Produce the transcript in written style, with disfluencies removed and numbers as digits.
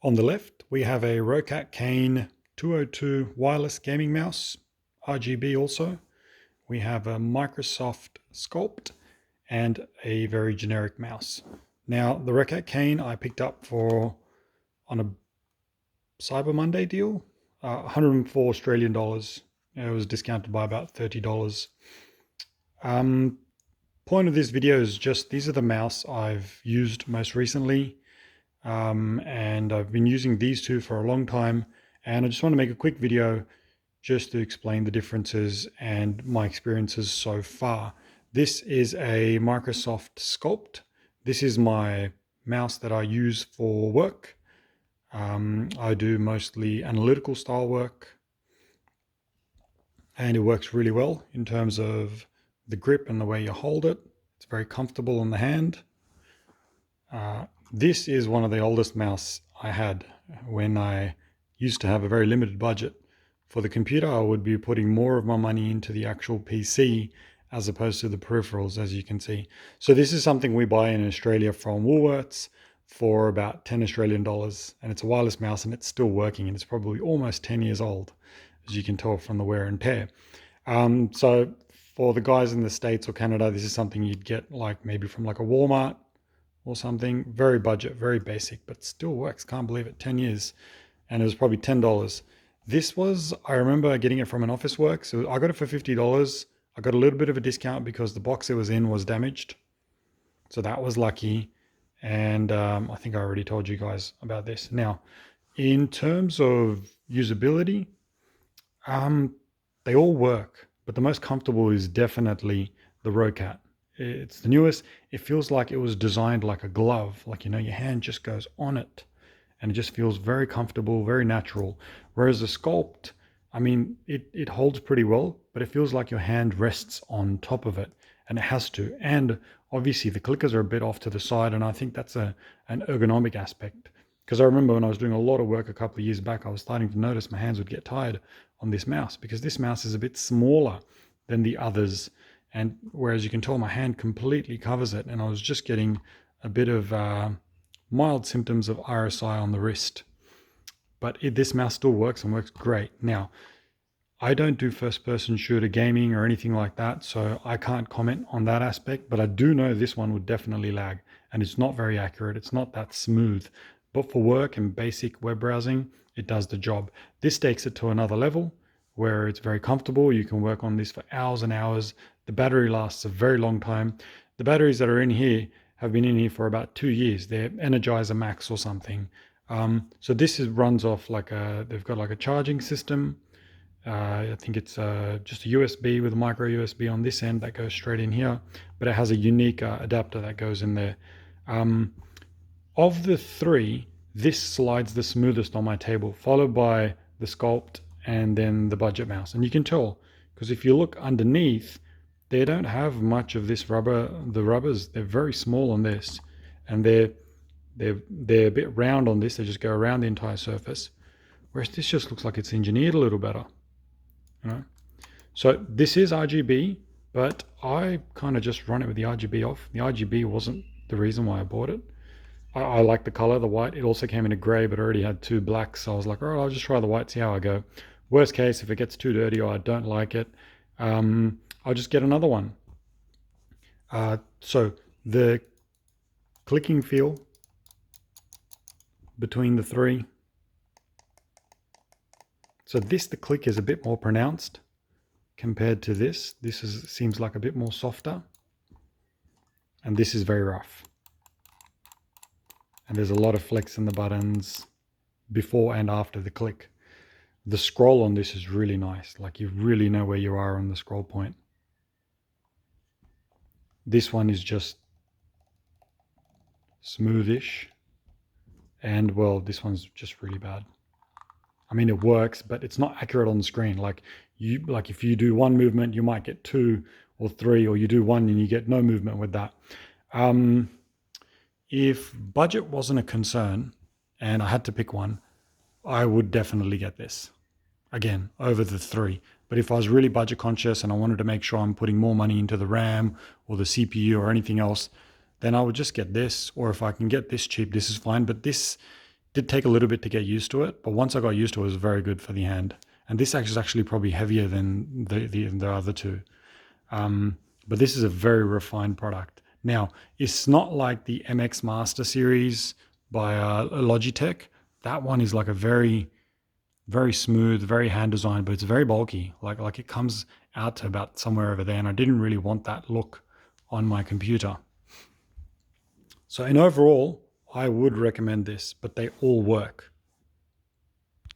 On the left, we have a Roccat Kain 202 wireless gaming mouse, RGB also. We have a Microsoft Sculpt and a very generic mouse. Now, the Roccat Kain I picked up on a Cyber Monday deal, 104 Australian dollars. It was discounted by about $30. Point of this video is just these are the mouse I've used most recently. And I've been using these two for a long time, and I just want to make a quick video just to explain the differences and my experiences so far. This is a Microsoft Sculpt. This is my mouse that I use for work. I do mostly analytical style work, and it works really well in terms of the grip and the way you hold it. It's very comfortable on the hand. This is one of the oldest mouse I had when I used to have a very limited budget. For the computer, I would be putting more of my money into the actual PC as opposed to the peripherals, as you can see. So this is something we buy in Australia from Woolworths for about 10 Australian dollars. And it's a wireless mouse and it's still working, and it's probably almost 10 years old, as you can tell from the wear and tear. So for the guys in the States or Canada, this is something you'd get like maybe from like a Walmart or something. Very budget, very basic, but still works. Can't believe it, 10 years. And it was probably $10. This was, I remember getting it from an Officeworks. So I got it for $50. I got a little bit of a discount because the box it was in was damaged. So that was lucky. And I think I already told you guys about this. Now, in terms of usability, they all work, but the most comfortable is definitely the Roccat. It's the newest. It feels like it was designed like a glove, like, your hand just goes on it and it just feels very comfortable, very natural. Whereas the Sculpt, I mean, it holds pretty well, but it feels like your hand rests on top of it, and it has to. And obviously the clickers are a bit off to the side, and I think that's an ergonomic aspect. Because I remember when I was doing a lot of work a couple of years back, I was starting to notice my hands would get tired on this mouse because this mouse is a bit smaller than the others. And whereas you can tell my hand completely covers it, and I was just getting a bit of mild symptoms of RSI on the wrist. But this mouse still works and works great. Now, I don't do first-person shooter gaming or anything like that, so I can't comment on that aspect, but I do know this one would definitely lag, and it's not very accurate. It's not that smooth. But for work and basic web browsing, it does the job. This takes it to another level where it's very comfortable. You can work on this for hours and hours. The battery lasts a very long time. The batteries that are in here have been in here for about 2 years. They're Energizer Max or something. So this runs off they've got like a charging system. I think it's just a USB with a micro USB on this end that goes straight in here, but it has a unique adapter that goes in there. Of the three, this slides the smoothest on my table, followed by the Sculpt and then the budget mouse. And you can tell, because if you look underneath, they don't have much of this rubber. The rubbers, they're very small on this, and they're a bit round on this. They just go around the entire surface, whereas this just looks like it's engineered a little better. So this is RGB, but I kind of just run it with the RGB off. The RGB wasn't the reason why I bought it. I like the color, the white. It also came in a gray, but already had 2 blacks. So I was like, all right, I'll just try the white, see how I go. Worst case, if it gets too dirty or I don't like it, I'll just get another one. So the clicking feel between the three. So the click is a bit more pronounced compared to this. This seems like a bit more softer. And this is very rough. And there's a lot of flex in the buttons before and after the click. The scroll on this is really nice. Like, you really know where you are on the scroll point. This one is just smoothish. And well, this one's just really bad. I mean, it works, but it's not accurate on the screen. Like if you do one movement, you might get 2 or 3, or you do one and you get no movement with that. If budget wasn't a concern and I had to pick one, I would definitely get this again over the 3. But if I was really budget conscious and I wanted to make sure I'm putting more money into the RAM or the CPU or anything else, then I would just get this. Or if I can get this cheap, this is fine. But this Did take a little bit to get used to it, but once I got used to it, it was very good for the hand. And this is actually probably heavier than the other two. But this is a very refined product. Now, it's not like the MX Master series by Logitech. That one is like a very, very smooth, very hand designed, but it's very bulky. Like it comes out to about somewhere over there, and I didn't really want that look on my computer. So in overall, I would recommend this, but they all work.